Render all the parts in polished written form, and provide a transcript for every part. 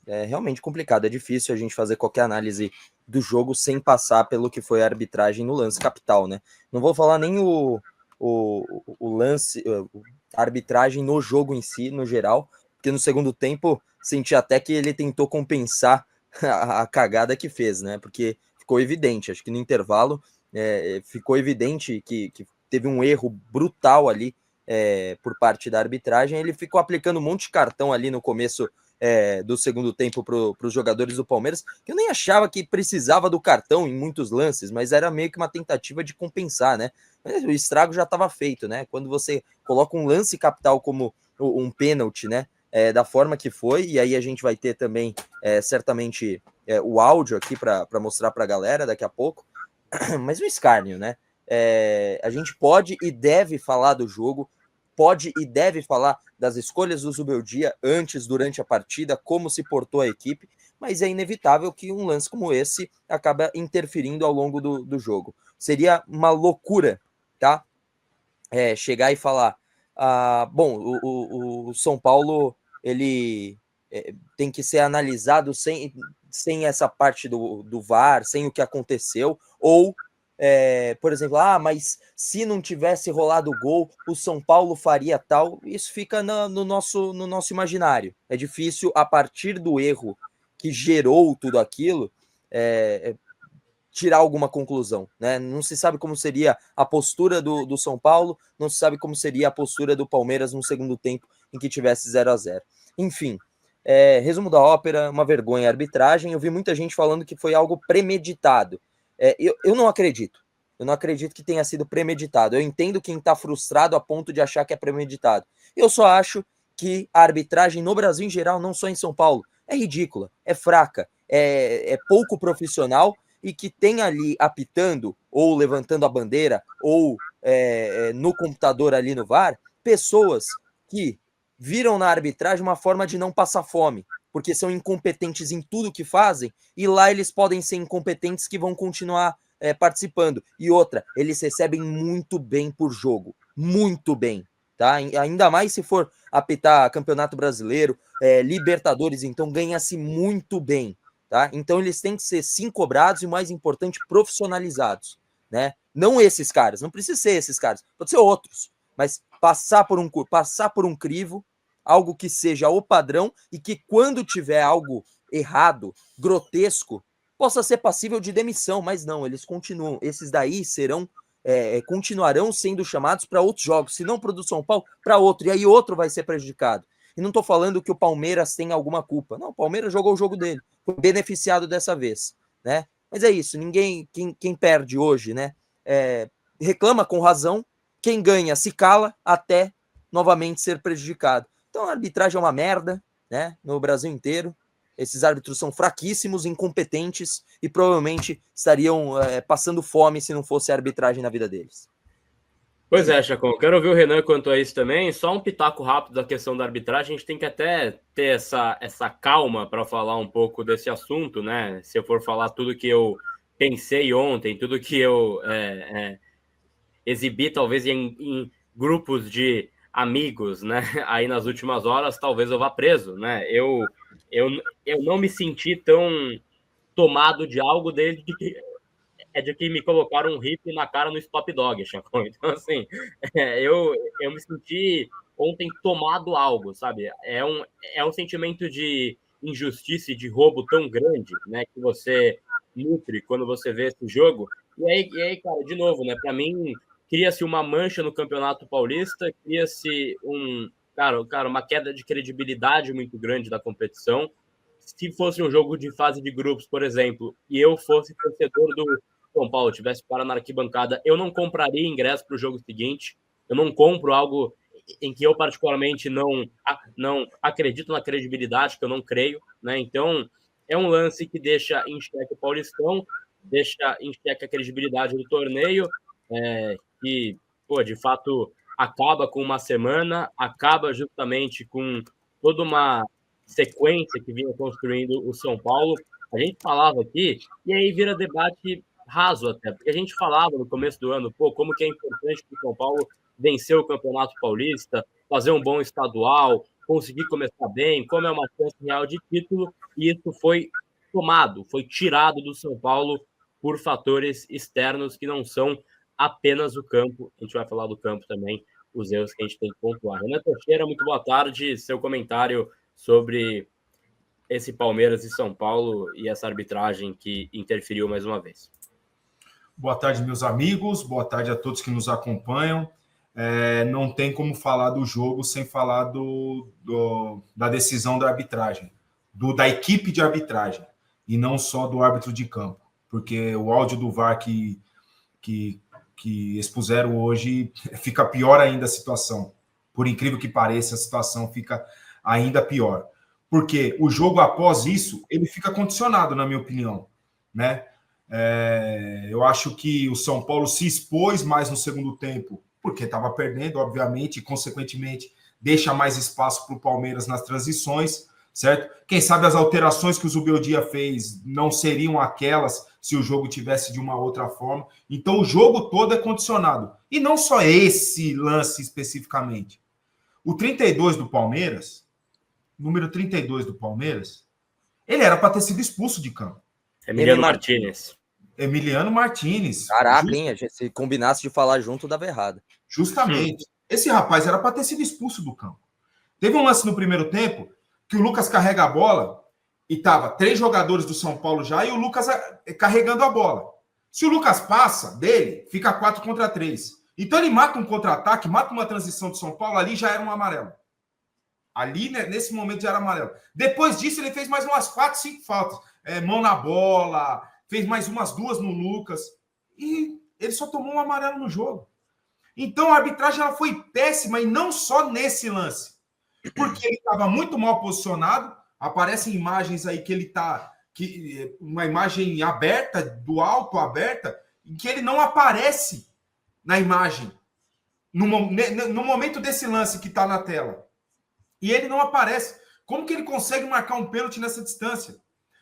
É realmente complicado, é difícil a gente fazer qualquer análise do jogo sem passar pelo que foi a arbitragem no lance capital, né? Não vou falar nem o lance, a arbitragem no jogo em si, no geral, porque no segundo tempo senti até que ele tentou compensar a cagada que fez, né? Porque ficou evidente, acho que no intervalo ficou evidente que teve um erro brutal ali por parte da arbitragem. Ele ficou aplicando um monte de cartão ali no começo do segundo tempo para os jogadores do Palmeiras, que eu nem achava que precisava do cartão em muitos lances, mas era meio que uma tentativa de compensar, né? Mas o estrago já estava feito, né? Quando você coloca um lance capital como um pênalti, né? Da forma que foi, e aí a gente vai ter também, certamente, o áudio aqui para mostrar para a galera daqui a pouco, mas o escárnio, né? A gente pode e deve falar do jogo, pode e deve falar das escolhas do Zubeldia antes, durante a partida, como se portou a equipe, mas é inevitável que um lance como esse acaba interferindo ao longo do jogo. Seria uma loucura, tá? Chegar e falar, bom, o São Paulo, ele tem que ser analisado sem essa parte do VAR, sem o que aconteceu, ou por exemplo, mas se não tivesse rolado o gol, o São Paulo faria tal. Isso fica no nosso imaginário. É difícil, a partir do erro que gerou tudo aquilo, tirar alguma conclusão, né? Não se sabe como seria a postura do São Paulo, não se sabe como seria a postura do Palmeiras no segundo tempo em que tivesse 0-0. Enfim, resumo da ópera, uma vergonha a arbitragem. Eu vi muita gente falando que foi algo premeditado. Eu não acredito. Eu não acredito que tenha sido premeditado. Eu entendo quem está frustrado a ponto de achar que é premeditado. Eu só acho que a arbitragem no Brasil em geral, não só em São Paulo, é ridícula, é fraca, é pouco profissional, e que tem ali apitando, ou levantando a bandeira, ou no computador ali no VAR, pessoas que viram na arbitragem uma forma de não passar fome, porque são incompetentes em tudo que fazem, e lá eles podem ser incompetentes que vão continuar participando. E outra, eles recebem muito bem por jogo, muito bem. Tá? Ainda mais se for apitar Campeonato Brasileiro, Libertadores, então ganha-se muito bem. Tá? Então eles têm que ser sim cobrados e, o mais importante, profissionalizados, né? Não esses caras, não precisa ser esses caras, pode ser outros, mas passar por um crivo, algo que seja o padrão e que, quando tiver algo errado, grotesco, possa ser passível de demissão. Mas não, eles continuam, esses daí continuarão sendo chamados para outros jogos, se não para o do São Paulo, para outro, e aí outro vai ser prejudicado. E não estou falando que o Palmeiras tem alguma culpa. Não, o Palmeiras jogou o jogo dele, foi beneficiado dessa vez, né? Mas é isso, quem perde hoje, né, reclama com razão, quem ganha se cala até novamente ser prejudicado. Então a arbitragem é uma merda, né, no Brasil inteiro. Esses árbitros são fraquíssimos, incompetentes e provavelmente estariam passando fome se não fosse a arbitragem na vida deles. Pois é, Chacon, quero ouvir o Renan quanto a isso também. Só um pitaco rápido da questão da arbitragem. A gente tem que até ter essa calma para falar um pouco desse assunto, né? Se eu for falar tudo que eu pensei ontem, tudo que eu exibi, talvez em grupos de amigos, né? Aí nas últimas horas, talvez eu vá preso, né? Eu não me senti tão tomado de algo desde que de que me colocaram um rifle na cara no Stop Dog, Chacon. Então, assim, eu me senti ontem tomado algo, sabe? É um sentimento de injustiça e de roubo tão grande, né, que você nutre quando você vê esse jogo. E aí, cara, de novo, né, para mim, cria-se uma mancha no Campeonato Paulista, cria-se cara, uma queda de credibilidade muito grande da competição. Se fosse um jogo de fase de grupos, por exemplo, e eu fosse torcedor do São Paulo, tivesse para na arquibancada, eu não compraria ingresso para o jogo seguinte. Eu não compro algo em que eu particularmente não acredito na credibilidade, que eu não creio, né? Então, é um lance que deixa em xeque o Paulistão, deixa em xeque a credibilidade do torneio, que, pô, de fato, acaba com uma semana, acaba justamente com toda uma sequência que vinha construindo o São Paulo. A gente falava aqui, e aí vira debate raso até, porque a gente falava no começo do ano, pô, como que é importante para o São Paulo vencer o Campeonato Paulista, fazer um bom estadual, conseguir começar bem, como é uma chance real de título, e isso foi foi tirado do São Paulo por fatores externos que não são apenas o campo. A gente vai falar do campo também, os erros que a gente tem que pontuar. Renan Teixeira, muito boa tarde. Seu comentário sobre esse Palmeiras e São Paulo e essa arbitragem que interferiu mais uma vez. Boa tarde, meus amigos. Boa tarde a todos que nos acompanham. Não tem como falar do jogo sem falar da decisão da arbitragem, da equipe de arbitragem, e não só do árbitro de campo, porque o áudio do VAR que expuseram hoje fica pior ainda a situação. Por incrível que pareça, a situação fica ainda pior. Porque o jogo após isso, ele fica condicionado, na minha opinião, né? Eu acho que o São Paulo se expôs mais no segundo tempo, porque estava perdendo, obviamente, e, consequentemente, deixa mais espaço para o Palmeiras nas transições, certo? Quem sabe as alterações que o Zubeldia fez não seriam aquelas se o jogo tivesse de uma outra forma. Então, o jogo todo é condicionado. E não só esse lance especificamente. O 32 do Palmeiras, número 32 do Palmeiras, ele era para ter sido expulso de campo. Emiliano Martínez. Emiliano Martínez. Caraca, hein? Se combinasse de falar junto, dava errado. Justamente. Esse rapaz era para ter sido expulso do campo. Teve um lance no primeiro tempo que o Lucas carrega a bola e tava 3 jogadores do São Paulo já e o Lucas carregando a bola. Se o Lucas passa dele, fica 4 contra 3. Então ele mata um contra-ataque, mata uma transição do São Paulo, ali já era um amarelo. Ali, né, nesse momento, já era amarelo. Depois disso, ele fez mais umas 4, 5 faltas. Mão na bola, fez mais umas 2 no Lucas. E ele só tomou um amarelo no jogo. Então, a arbitragem ela foi péssima, e não só nesse lance. Porque ele estava muito mal posicionado. Aparecem imagens aí que ele está... uma imagem aberta, do alto, aberta, em que ele não aparece na imagem. No momento desse lance que está na tela. E ele não aparece. Como que ele consegue marcar um pênalti nessa distância?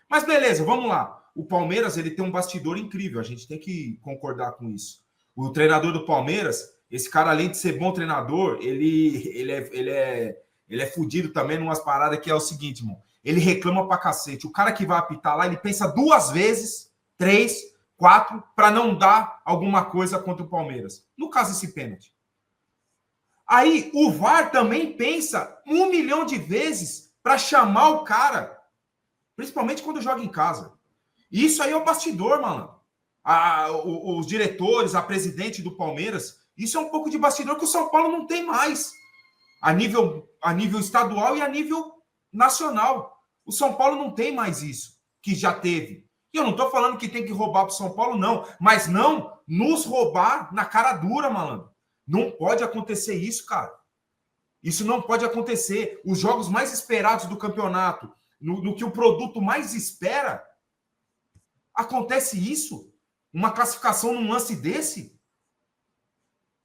Mas beleza, vamos lá. O Palmeiras ele tem um bastidor incrível. A gente tem que concordar com isso. O treinador do Palmeiras, esse cara, além de ser bom treinador, ele é fudido também numas paradas que é o seguinte, irmão. Ele reclama pra cacete. O cara que vai apitar lá, ele pensa 2 vezes, 3, 4, para não dar alguma coisa contra o Palmeiras. No caso, esse pênalti. Aí o VAR também pensa 1 milhão de vezes para chamar o cara, principalmente quando joga em casa. Isso aí é o bastidor, mano. Os diretores, a presidente do Palmeiras, isso é um pouco de bastidor que o São Paulo não tem mais. A nível estadual e a nível nacional. O São Paulo não tem mais isso, que já teve. E eu não estou falando que tem que roubar para o São Paulo, não. Mas não nos roubar na cara dura, malandro. Não pode acontecer isso, cara. Isso não pode acontecer. Os jogos mais esperados do campeonato, no que o produto mais espera, acontece isso? Uma classificação num lance desse?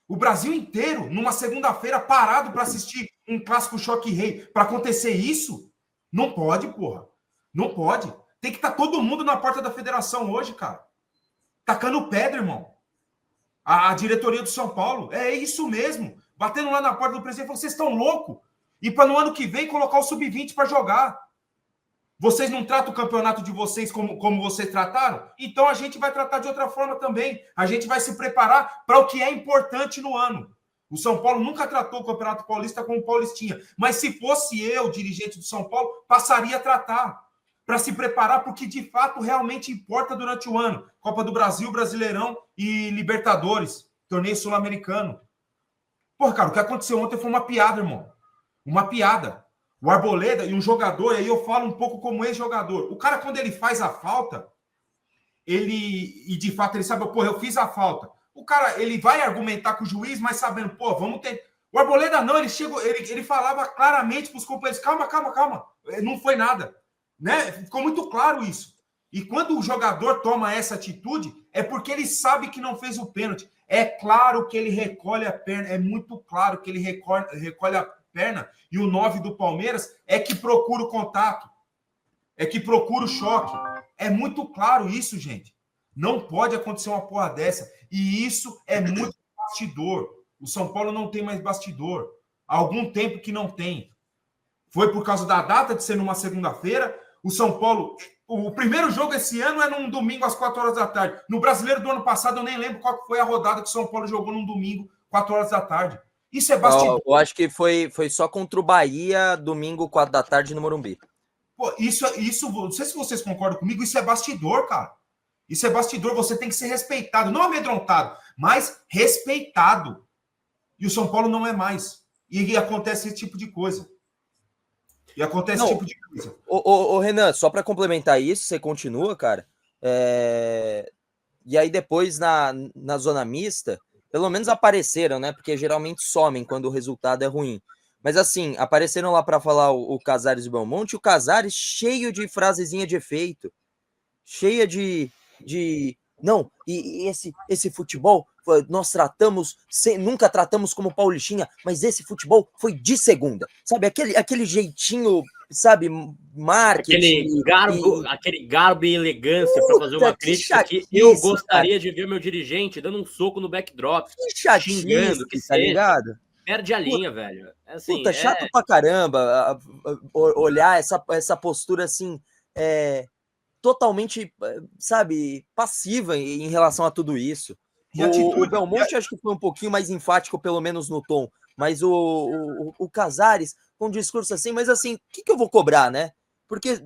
O Brasil inteiro, numa segunda-feira, parado para assistir um clássico choque-rei, para acontecer isso? Não pode, porra. Não pode. Tem que estar todo mundo na porta da federação hoje, cara. Tacando pedra, irmão. A diretoria do São Paulo, é isso mesmo. Batendo lá na porta do presidente, falando, vocês estão loucos? E para no ano que vem colocar o sub-20 para jogar. Vocês não tratam o campeonato de vocês como vocês trataram? Então a gente vai tratar de outra forma também. A gente vai se preparar para o que é importante no ano. O São Paulo nunca tratou o Campeonato Paulista como Paulistinha. Mas se fosse eu, dirigente do São Paulo, passaria a tratar. Para se preparar para o que de fato realmente importa durante o ano. Copa do Brasil, Brasileirão e Libertadores. Torneio Sul-Americano. Porra, cara, o que aconteceu ontem foi uma piada, irmão. Uma piada. O Arboleda e um jogador, aí eu falo um pouco como ex-jogador. O cara, quando ele faz a falta, e de fato ele sabe, porra, eu fiz a falta. O cara, ele vai argumentar com o juiz, mas sabendo, pô, vamos ter... O Arboleda não, ele falava claramente para os companheiros, calma. Não foi nada. Né? Ficou muito claro isso. E quando o jogador toma essa atitude, é porque ele sabe que não fez o pênalti. É claro que ele recolhe a perna, é muito claro que ele recolhe a perna, e o 9 do Palmeiras é que procura o contato, é que procura o choque. É muito claro isso, gente. Não pode acontecer uma porra dessa. E isso é muito bastidor. O São Paulo não tem mais bastidor. Há algum tempo que não tem. Foi por causa da data de ser numa segunda-feira. O São Paulo... O primeiro jogo esse ano é num domingo às 4 horas da tarde. No Brasileiro do ano passado, eu nem lembro qual foi a rodada que o São Paulo jogou num domingo, 4 horas da tarde. Isso é bastidor. Eu acho que foi só contra o Bahia, domingo, 4 da tarde, no Morumbi. Pô, isso, não sei se vocês concordam comigo, isso é bastidor, cara. Isso é bastidor, você tem que ser respeitado. Não amedrontado, mas respeitado. E o São Paulo não é mais. E acontece esse tipo de coisa. Ô, Renan, só para complementar isso, você continua, cara. E aí depois na zona mista, pelo menos apareceram, né? Porque geralmente somem quando o resultado é ruim. Mas assim, apareceram lá para falar o Casares e o Belmonte, o Casares cheio de frasezinha de efeito, cheia de não, e esse futebol nós nunca tratamos como paulistinha, mas esse futebol foi de segunda, sabe? Aquele jeitinho, sabe, marketing. Aquele garbo e elegância para fazer uma crítica que eu gostaria de ver meu dirigente dando um soco no backdrop, xingando, que tá ligado? Perde a linha, velho. Assim, chato pra caramba olhar essa postura assim, totalmente, sabe, passiva em relação a tudo isso. O Belmonte acho que foi um pouquinho mais enfático, pelo menos no tom, mas o Casares com um discurso assim, mas assim, o que eu vou cobrar, né? Porque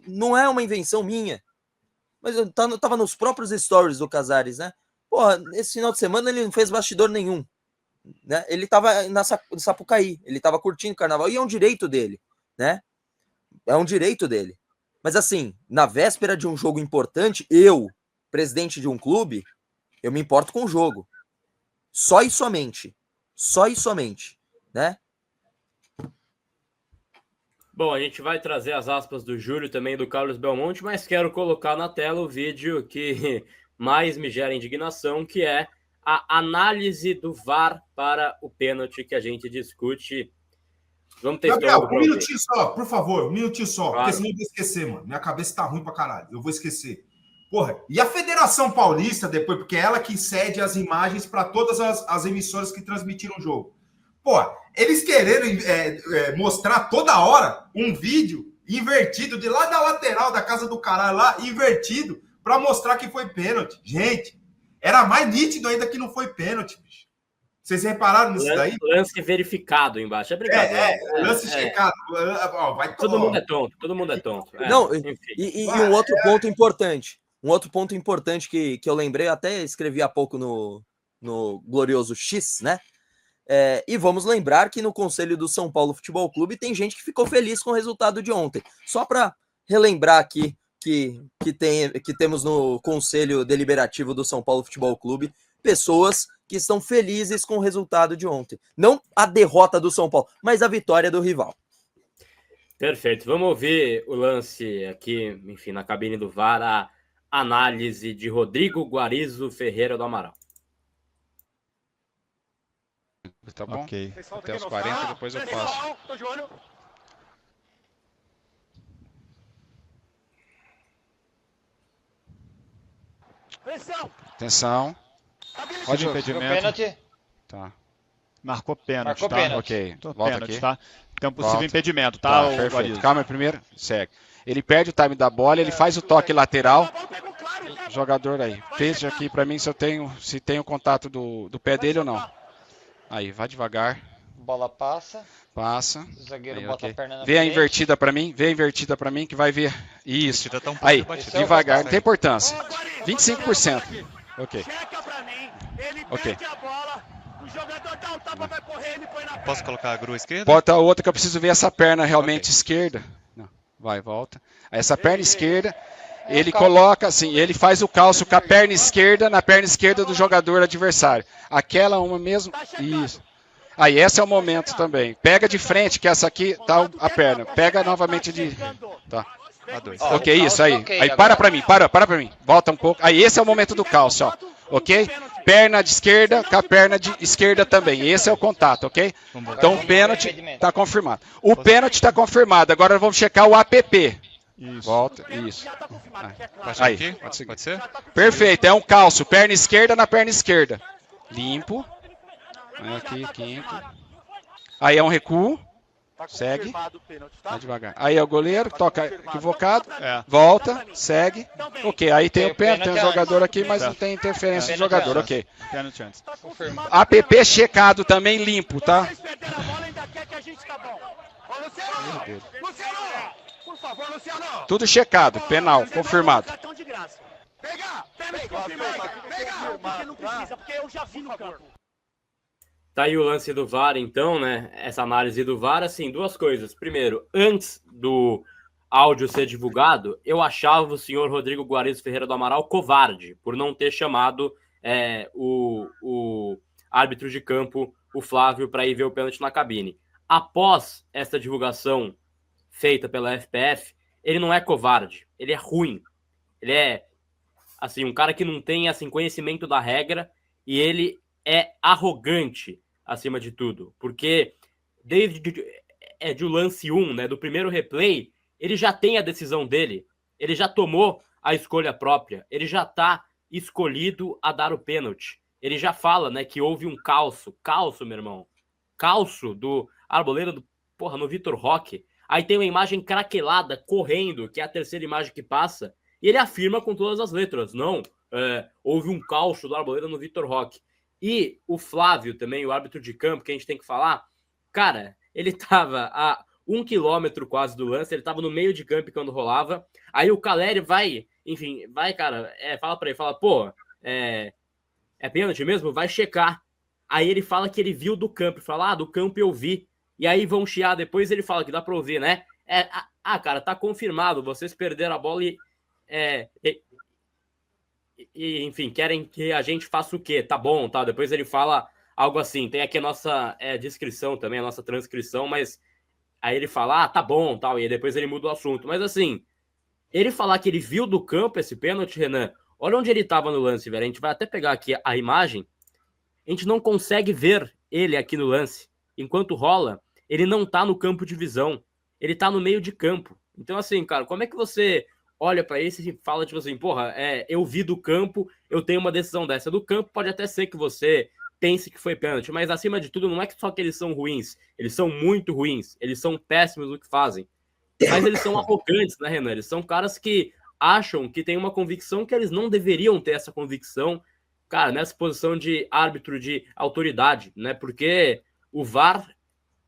não é uma invenção minha, mas eu tava nos próprios stories do Casares, né? Porra, esse final de semana ele não fez bastidor nenhum, né? Ele tava na Sapucaí, ele tava curtindo o carnaval, e é um direito dele, né? É um direito dele. Mas assim, na véspera de um jogo importante, eu, presidente de um clube, eu me importo com o jogo. Só e somente. Só e somente, né? Bom, a gente vai trazer as aspas do Júlio também do Carlos Belmonte, mas quero colocar na tela o vídeo que mais me gera indignação, que é a análise do VAR para o pênalti que a gente discute. Vamos ter Gabriel, um minutinho só, por favor, um minutinho só, claro. Porque senão eu vou esquecer, mano. Minha cabeça tá ruim pra caralho, eu vou esquecer. Porra, e a Federação Paulista depois, porque é ela que cede as imagens para todas as emissoras que transmitiram o jogo. Porra, eles querendo mostrar toda hora um vídeo invertido de lá da lateral da casa do caralho lá, invertido, para mostrar que foi pênalti. Gente, era mais nítido ainda que não foi pênalti, bicho. Vocês repararam nisso daí? Lance verificado embaixo. É brincadeira. Lance checado. Todo mundo é tonto. Não, e um outro ponto importante. Um outro ponto importante que eu lembrei, até escrevi há pouco no Glorioso X, né? E vamos lembrar que no Conselho do São Paulo Futebol Clube tem gente que ficou feliz com o resultado de ontem. Só para relembrar aqui que temos no Conselho Deliberativo do São Paulo Futebol Clube pessoas que estão felizes com o resultado de ontem. Não a derrota do São Paulo, mas a vitória do rival. Perfeito. Vamos ouvir o lance aqui, enfim, na cabine do VAR, a análise de Rodrigo Guarizo Ferreira do Amaral. Tá bom? Ok. Até os 40, depois eu passo. Atenção. Pode impedimento. Tá. Marcou pênalti, tá? Ok. Volta pênalti, aqui. tá? Tem um possível impedimento, tá? Perfeito. Guarizo. Calma primeiro. Segue. Ele perde o time da bola, ele faz o toque lateral. Jogador aí. Veja aqui pra mim se tem o contato do pé dele ou não. Aí, vai devagar. Bola passa. O zagueiro aí, bota a perna na Vê a frente. invertida pra mim. Vê a invertida pra mim que vai ver. Isso. Aí, devagar. Não tem importância. 25%. Ok. Ok. Posso colocar a grua esquerda? Bota a outra que eu preciso ver essa perna realmente esquerda. Não. Vai, volta. Essa perna esquerda. Ele coloca assim, ele faz o calço com a perna esquerda na perna esquerda do jogador adversário. Aquela uma mesmo. Isso. Aí, esse é o momento também. Pega de frente, que essa aqui tá a perna. Pega novamente de. Tá. Ok, isso aí. Aí, para pra mim. Volta um pouco. Aí, esse é o momento do calço, ó. Ok? Perna de esquerda com a perna de esquerda também. Esse é o contato, ok? Então, o pênalti tá confirmado. O pênalti tá confirmado. Agora vamos checar o APP. Isso. Volta, isso. Aí, pode ser? Perfeito, é um calço, perna esquerda na perna esquerda. Limpo. Aqui, quinto. Aí é um recuo. Segue. Vai devagar. Aí é o goleiro, toca equivocado, volta, segue. Ok, aí tem o pênalti, tem o jogador aqui, mas não tem interferência do jogador, ok. Pênalti antes. APP checado também, limpo, tá? Tudo checado, penal, confirmado. Tá aí o lance do VAR, então, né? Essa análise do VAR, assim, duas coisas. Primeiro, antes do áudio ser divulgado, eu achava o senhor Rodrigo Guarizo Ferreira do Amaral covarde por não ter chamado o árbitro de campo, o Flávio, para ir ver o pênalti na cabine. Após essa divulgação feita pela FPF, ele não é covarde, ele é ruim. Ele é, assim, um cara que não tem, assim, conhecimento da regra e ele é arrogante, acima de tudo. Porque desde o lance 1, né, do primeiro replay, ele já tem a decisão dele. Ele já tomou a escolha própria. Ele já tá escolhido a dar o pênalti. Ele já fala, né, que houve um calço, meu irmão. Calço do Arboleda no Vitor Roque. Aí tem uma imagem craquelada correndo, que é a terceira imagem que passa, e ele afirma com todas as letras, não, houve um calço do Arboleda no Vitor Roque. E o Flávio também, o árbitro de campo, que a gente tem que falar, cara, ele tava a 1 quilômetro quase do lance, ele tava no meio de campo quando rolava, aí o Caleri vai, cara, fala pra ele, pô, é pênalti mesmo? Vai checar. Aí ele fala que ele viu do campo, fala, do campo eu vi. E aí vão chiar depois, ele fala que dá pra ouvir, né? Cara, tá confirmado, vocês perderam a bola e enfim, querem que a gente faça o quê? Tá bom, tá? Depois ele fala algo assim, tem aqui a nossa descrição também, a nossa transcrição, mas aí ele fala, tá bom, tal, e depois ele muda o assunto. Mas assim, ele falar que ele viu do campo esse pênalti, Renan, olha onde ele tava no lance, velho. A gente vai até pegar aqui a imagem, a gente não consegue ver ele aqui no lance. Enquanto rola, ele não tá no campo de visão, ele tá no meio de campo. Então assim, cara, como é que você olha pra isso e fala, tipo assim, porra, eu vi do campo, eu tenho uma decisão dessa. Do campo pode até ser que você pense que foi pênalti, mas acima de tudo, não é só que eles são ruins, eles são muito ruins, eles são péssimos no que fazem. Mas eles são arrogantes, né, Renan? Eles são caras que acham que tem uma convicção que eles não deveriam ter essa convicção, cara, nessa posição de árbitro de autoridade, né? Porque o VAR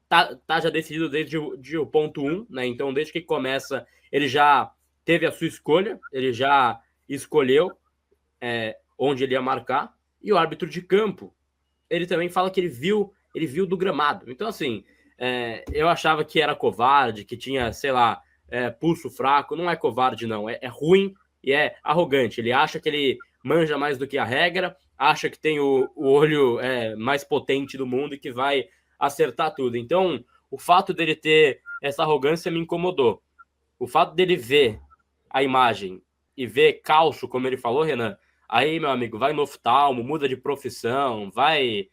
tá já decidido desde o ponto 1, né? Então, desde que começa, ele já teve a sua escolha, ele já escolheu onde ele ia marcar, e o árbitro de campo, ele também fala que ele viu do gramado. Então, assim, eu achava que era covarde, que tinha, sei lá, pulso fraco. Não é covarde, não. É ruim e é arrogante. Ele acha que ele manja mais do que a regra, acha que tem o olho mais potente do mundo e que vai acertar tudo. Então, o fato dele ter essa arrogância me incomodou. O fato dele ver a imagem e ver calço, como ele falou, Renan, aí, meu amigo, vai no oftalmo, muda de profissão, vai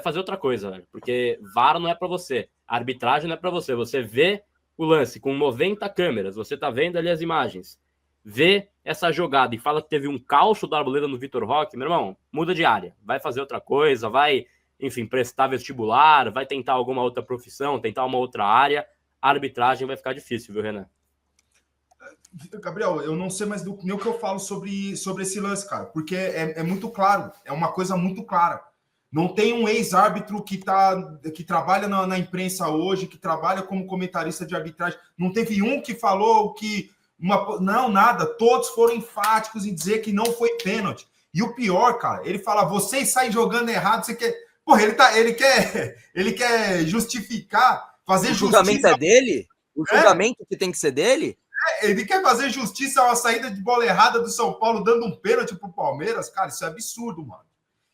fazer outra coisa, velho, porque VAR não é pra você, a arbitragem não é pra você. Você vê o lance com 90 câmeras, você tá vendo ali as imagens, vê essa jogada e fala que teve um calço do Arboleda no Vitor Roque, meu irmão, muda de área, vai fazer outra coisa, vai, enfim, prestar vestibular, vai tentar alguma outra profissão, tentar uma outra área, a arbitragem vai ficar difícil, viu, Renan? Gabriel, eu não sei mais nem o que eu falo sobre esse lance, cara, porque é muito claro, é uma coisa muito clara. Não tem um ex-árbitro que trabalha na imprensa hoje, que trabalha como comentarista de arbitragem. Não teve um que falou que... Não, nada. Todos foram enfáticos em dizer que não foi pênalti. E o pior, cara, ele fala, vocês saem jogando errado, você quer... Porra, ele quer justificar, fazer justiça... O julgamento é dele? O julgamento que tem que ser dele? Ele quer fazer justiça a uma saída de bola errada do São Paulo, dando um pênalti pro Palmeiras. Cara, isso é absurdo, mano.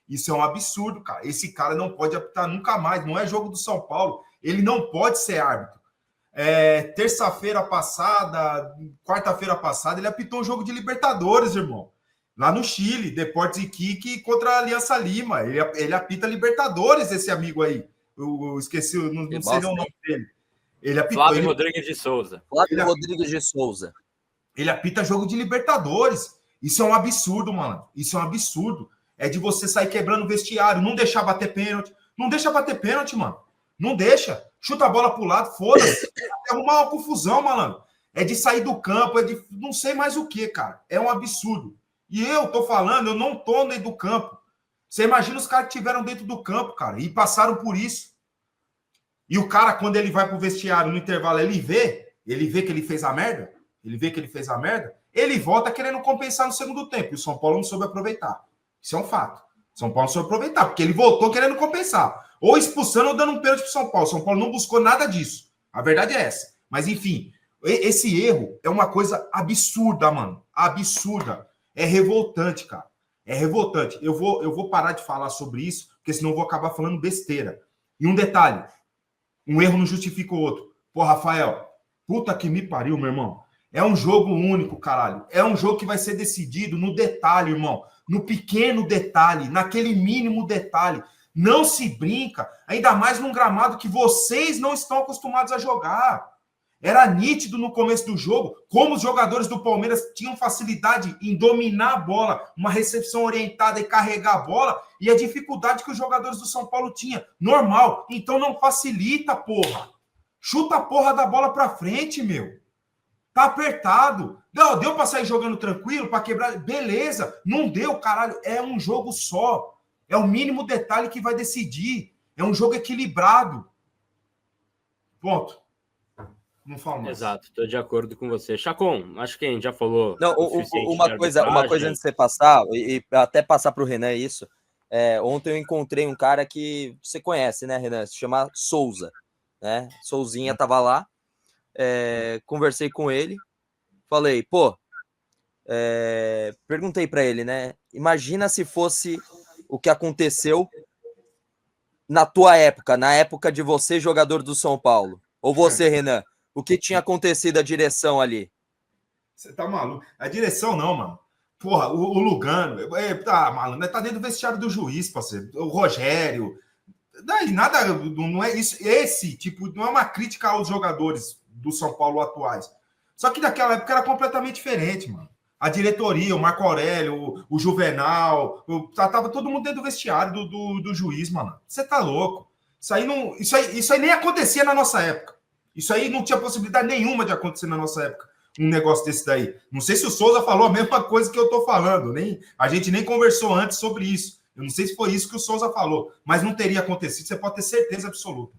Isso é um absurdo, cara. Esse cara não pode apitar nunca mais. Não é jogo do São Paulo. Ele não pode ser árbitro. Terça-feira passada, quarta-feira passada, ele apitou um jogo de Libertadores, irmão. Lá no Chile, Deportes Iquique contra a Aliança Lima. Ele apita Libertadores, esse amigo aí. Eu esqueci, não sei o nome dele. Ele apitou, Flávio Rodrigues de Souza. Rodrigues de Souza. Ele apita jogo de Libertadores. Isso é um absurdo, mano. Isso é um absurdo. É de você sair quebrando o vestiário, não deixar bater pênalti. Não deixa bater pênalti, mano. Não deixa. Chuta a bola pro lado, foda-se. É arrumar uma confusão, malandro. É de sair do campo, é de não sei mais o que, cara. É um absurdo. E eu tô falando, eu não tô dentro do campo. Você imagina os caras que estiveram dentro do campo, cara, e passaram por isso. E o cara, quando ele vai pro vestiário no intervalo, ele vê que ele fez a merda, ele volta querendo compensar no segundo tempo. E o São Paulo não soube aproveitar. Isso é um fato. São Paulo soube aproveitar, porque ele voltou querendo compensar. Ou expulsando ou dando um pênalti pro São Paulo. São Paulo não buscou nada disso. A verdade é essa. Mas, enfim, esse erro é uma coisa absurda, mano. Absurda. É revoltante, cara. É revoltante. Eu vou parar de falar sobre isso, porque senão eu vou acabar falando besteira. E um detalhe. Um erro não justifica o outro. Pô, Rafael, puta que me pariu, meu irmão. É um jogo único, caralho. É um jogo que vai ser decidido no detalhe, irmão. No pequeno detalhe, naquele mínimo detalhe. Não se brinca, ainda mais num gramado que vocês não estão acostumados a jogar. Era nítido no começo do jogo como os jogadores do Palmeiras tinham facilidade em dominar a bola, uma recepção orientada e carregar a bola, e a dificuldade que os jogadores do São Paulo tinham. Normal. Então não facilita, porra. Chuta a porra da bola pra frente, meu. Tá apertado. Não, deu pra sair jogando tranquilo, pra quebrar. Beleza. Não deu, caralho. É um jogo só. É o mínimo detalhe que vai decidir. É um jogo equilibrado. Ponto. Não falo mais. Exato, estou de acordo com você. Chacon, acho que a gente já falou. Não, uma coisa antes de você passar, e até passar para o Renan isso. Ontem eu encontrei um cara que você conhece, né, Renan? Se chama Souza. Né? Souzinha estava lá. Conversei com ele. Falei, pô. Perguntei para ele, né? Imagina se fosse o que aconteceu na tua época, na época de você, jogador do São Paulo. Ou você, Renan. O que tinha acontecido a direção ali? Você tá maluco? A direção não, mano. Porra, o Lugano, tá maluco, tá dentro do vestiário do juiz, parceiro. O Rogério. Daí nada, não é isso. Esse tipo, não é uma crítica aos jogadores do São Paulo atuais. Só que naquela época era completamente diferente, mano. A diretoria, o Marco Aurélio, o Juvenal, tava todo mundo dentro do vestiário do juiz, mano. Você tá louco? Isso aí nem acontecia na nossa época. Isso aí não tinha possibilidade nenhuma de acontecer na nossa época, um negócio desse daí. Não sei se o Souza falou a mesma coisa que eu tô falando, a gente nem conversou antes sobre isso. Eu não sei se foi isso que o Souza falou, mas não teria acontecido, você pode ter certeza absoluta.